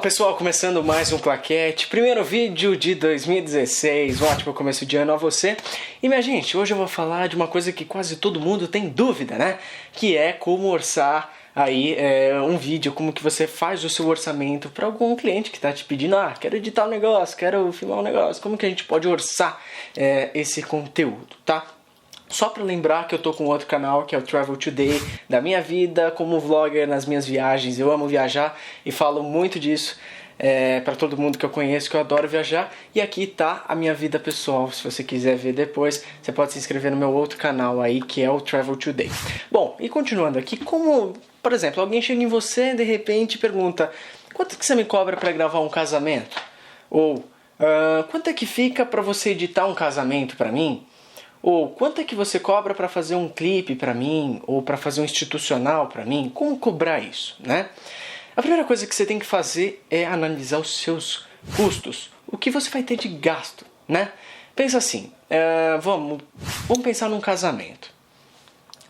Pessoal, começando mais um Claquete, primeiro vídeo de 2016, um ótimo começo de ano a você. E minha gente, hoje eu vou falar de uma coisa que quase todo mundo tem dúvida, né? Que é como orçar aí um vídeo, como que você faz o seu orçamento para algum cliente que está te pedindo, quero editar um negócio, quero filmar um negócio, como que a gente pode orçar esse conteúdo, tá? Só para lembrar que eu tô com outro canal, que é o Travel Today, da minha vida como vlogger nas minhas viagens. Eu amo viajar e falo muito disso para todo mundo que eu conheço, que eu adoro viajar. E aqui tá a minha vida pessoal. Se você quiser ver depois, você pode se inscrever no meu outro canal aí, que é o Travel Today. Bom, e continuando aqui, como, por exemplo, alguém chega em você e de repente pergunta: quanto que você me cobra para gravar um casamento? Ou quanto é que fica para você editar um casamento para mim? Ou quanto é que você cobra para fazer um clipe para mim? Ou para fazer um institucional para mim? Como cobrar isso, né? A primeira coisa que você tem que fazer é analisar os seus custos. O que você vai ter de gasto, né? Pensa assim, vamos pensar num casamento.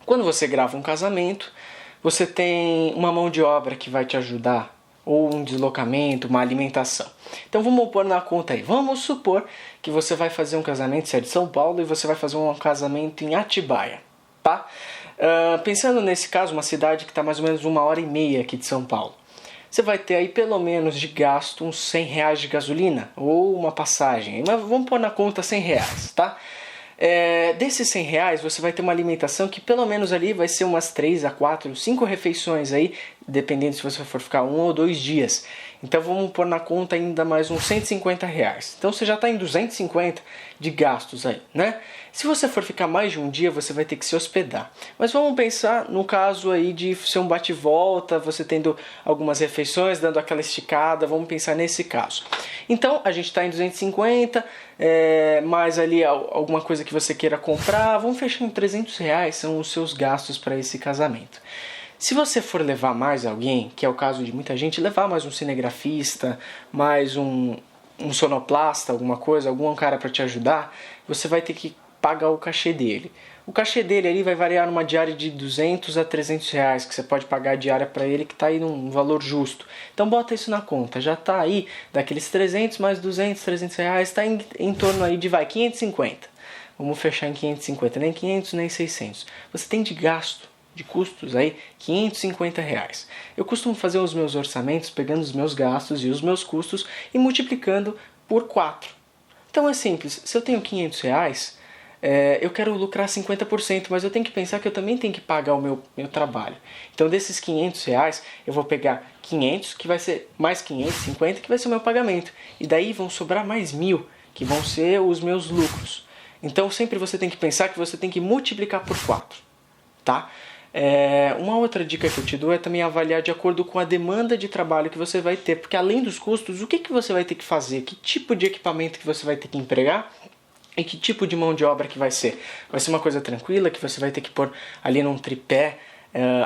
Quando você grava um casamento, você tem uma mão de obra que vai te ajudar, ou um deslocamento, uma alimentação. Então vamos pôr na conta aí. Vamos supor que você vai fazer um casamento, você é de São Paulo, e você vai fazer um casamento em Atibaia, tá? Pensando nesse caso, uma cidade que está mais ou menos 1h30 aqui de São Paulo. Você vai ter aí pelo menos de gasto uns R$100 de gasolina, ou uma passagem. Mas vamos pôr na conta R$100, tá? Desses R$100 você vai ter uma alimentação que pelo menos ali vai ser umas 3 a 4, 5 refeições aí, dependendo se você for ficar 1 ou 2 dias. Então vamos pôr na conta ainda mais uns R$150. Então você já está em 250 de gastos aí, né? Se você for ficar mais de um dia, você vai ter que se hospedar. Mas vamos pensar no caso aí de ser um bate-volta, você tendo algumas refeições, dando aquela esticada, vamos pensar nesse caso. Então a gente está em 250, mais ali alguma coisa que você queira comprar, vamos fechar em R$300, são os seus gastos para esse casamento. Se você for levar mais alguém, que é o caso de muita gente, levar mais um cinegrafista, mais um sonoplasta, alguma coisa, algum cara para te ajudar, você vai ter que pagar o cachê dele. O cachê dele ali vai variar numa diária de R$200 a R$300, que você pode pagar a diária para ele, que está aí num valor justo. Então bota isso na conta, já está aí, daqueles 300 mais 200, R$300, está em torno aí de 550. Vamos fechar em 550, nem 500 nem 600. Você tem de gasto, de custos aí, R$550. Eu costumo fazer os meus orçamentos pegando os meus gastos e os meus custos e multiplicando por 4. Então é simples, se eu tenho R$500, eu quero lucrar 50%, mas eu tenho que pensar que eu também tenho que pagar o meu trabalho. Então desses R$500, eu vou pegar 500, que vai ser mais 550, que vai ser o meu pagamento. E daí vão sobrar mais 1.000, que vão ser os meus lucros. Então sempre você tem que pensar que você tem que multiplicar por 4, tá? Uma outra dica que eu te dou é também avaliar de acordo com a demanda de trabalho que você vai ter, porque além dos custos, o que você vai ter que fazer, que tipo de equipamento que você vai ter que empregar e que tipo de mão de obra que vai ser. Vai ser uma coisa tranquila, que você vai ter que pôr ali num tripé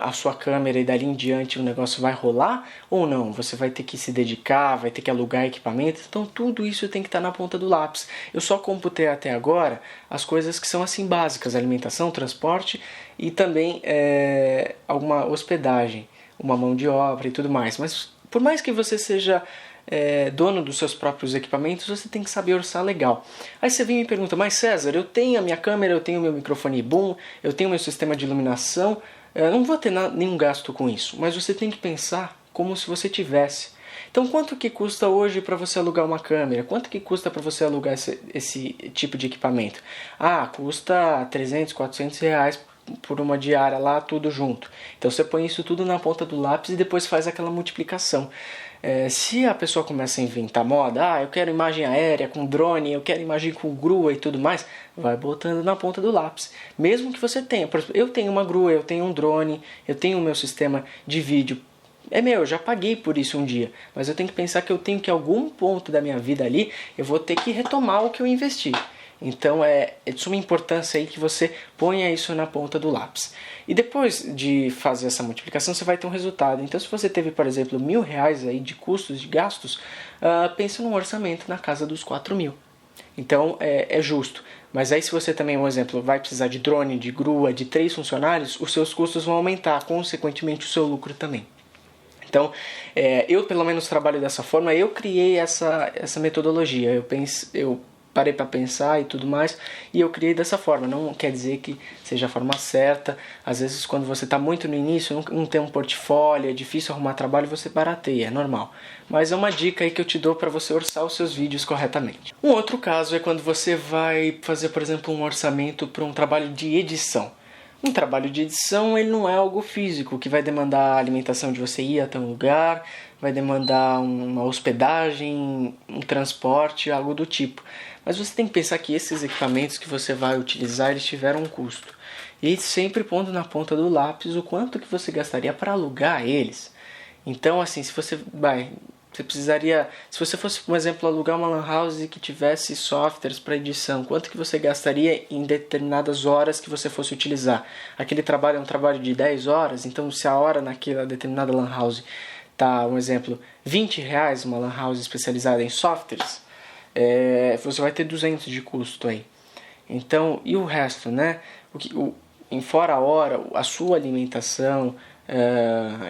a sua câmera e dali em diante o negócio vai rolar ou não? Você vai ter que se dedicar, vai ter que alugar equipamento, então tudo isso tem que estar na ponta do lápis. Eu só computei até agora as coisas que são assim básicas, alimentação, transporte e também alguma hospedagem, uma mão de obra e tudo mais. Mas por mais que você seja dono dos seus próprios equipamentos, você tem que saber orçar legal. Aí você vem e me pergunta: mas César, eu tenho a minha câmera, eu tenho o meu microfone boom, eu tenho o meu sistema de iluminação, eu não vou ter nenhum gasto com isso, mas você tem que pensar como se você tivesse. Então quanto que custa hoje para você alugar uma câmera? Quanto que custa para você alugar esse tipo de equipamento? Custa R$300, R$400 por uma diária lá, tudo junto. Então você põe isso tudo na ponta do lápis e depois faz aquela multiplicação. Se a pessoa começa a inventar moda, eu quero imagem aérea com drone, eu quero imagem com grua e tudo mais, vai botando na ponta do lápis. Mesmo que você tenha, por exemplo, eu tenho uma grua, eu tenho um drone, eu tenho o meu sistema de vídeo. Eu já paguei por isso um dia, mas eu tenho que pensar que eu tenho que, em algum ponto da minha vida ali, eu vou ter que retomar o que eu investi. Então é de suma importância aí que você ponha isso na ponta do lápis. E depois de fazer essa multiplicação, você vai ter um resultado. Então se você teve, por exemplo, R$1.000 aí de custos, de gastos, pense num orçamento na casa dos 4.000. Então é justo. Mas aí se você também, um exemplo, vai precisar de drone, de grua, de 3 funcionários, os seus custos vão aumentar, consequentemente o seu lucro também. Então, eu pelo menos trabalho dessa forma, eu criei essa metodologia, eu parei para pensar e tudo mais, e eu criei dessa forma. Não quer dizer que seja a forma certa. Às vezes, quando você está muito no início, não tem um portfólio, é difícil arrumar trabalho, você barateia, é normal. Mas é uma dica aí que eu te dou para você orçar os seus vídeos corretamente. Um outro caso é quando você vai fazer, por exemplo, um orçamento para um trabalho de edição. Um trabalho de edição, ele não é algo físico, que vai demandar a alimentação de você ir até um lugar, vai demandar uma hospedagem, um transporte, algo do tipo. Mas você tem que pensar que esses equipamentos que você vai utilizar, eles tiveram um custo. E sempre pondo na ponta do lápis o quanto que você gastaria para alugar eles. Então, assim, você precisaria, se você fosse, por exemplo, alugar uma lan house que tivesse softwares para edição, quanto que você gastaria em determinadas horas que você fosse utilizar? Aquele trabalho é um trabalho de 10 horas, então se a hora naquela determinada lan house tá, um exemplo, R$20, uma lan house especializada em softwares, você vai ter 200 de custo aí. Então, e o resto, né? Em fora a hora, a sua alimentação,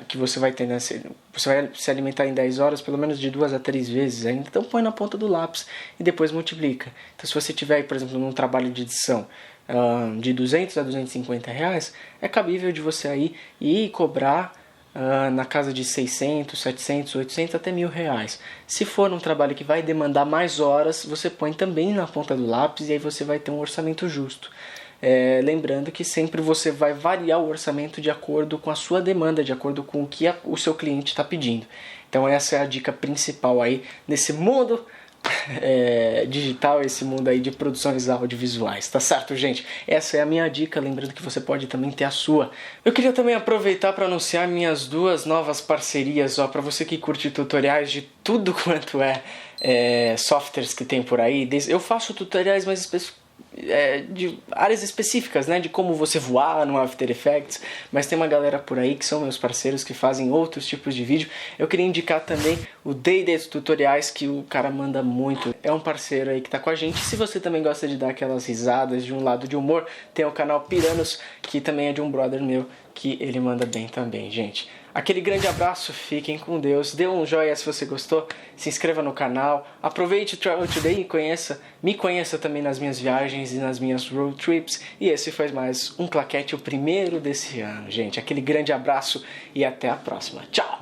que você vai ter, né? Você vai se alimentar em 10 horas pelo menos de 2 a 3 vezes ainda, então põe na ponta do lápis e depois multiplica. Então se você tiver, por exemplo, num trabalho de edição de 200 a 250 reais, é cabível de você aí ir cobrar na casa de 600, 700, 800 até R$1.000. Se for um trabalho que vai demandar mais horas, você põe também na ponta do lápis e aí você vai ter um orçamento justo. Lembrando que sempre você vai variar o orçamento de acordo com a sua demanda, de acordo com o que o seu cliente está pedindo. Então essa é a dica principal aí nesse mundo digital, esse mundo aí de produções audiovisuais, tá certo, gente? Essa é a minha dica, lembrando que você pode também ter a sua. Eu queria também aproveitar para anunciar minhas 2 novas parcerias, para você que curte tutoriais de tudo quanto softwares que tem por aí. Eu faço tutoriais mais de áreas específicas, né, de como você voar no After Effects, mas tem uma galera por aí que são meus parceiros que fazem outros tipos de vídeo. Eu queria indicar também o Day Tutoriais, que o cara manda muito, é um parceiro aí que tá com a gente. Se você também gosta de dar aquelas risadas de um lado de humor, tem o canal Piranos, que também é de um brother meu, que ele manda bem também, gente. Aquele grande abraço, fiquem com Deus, dê um joinha se você gostou, se inscreva no canal, aproveite o Travel Today e me conheça também nas minhas viagens e nas minhas road trips. E esse foi mais um Claquete, o primeiro desse ano, gente. Aquele grande abraço e até a próxima. Tchau!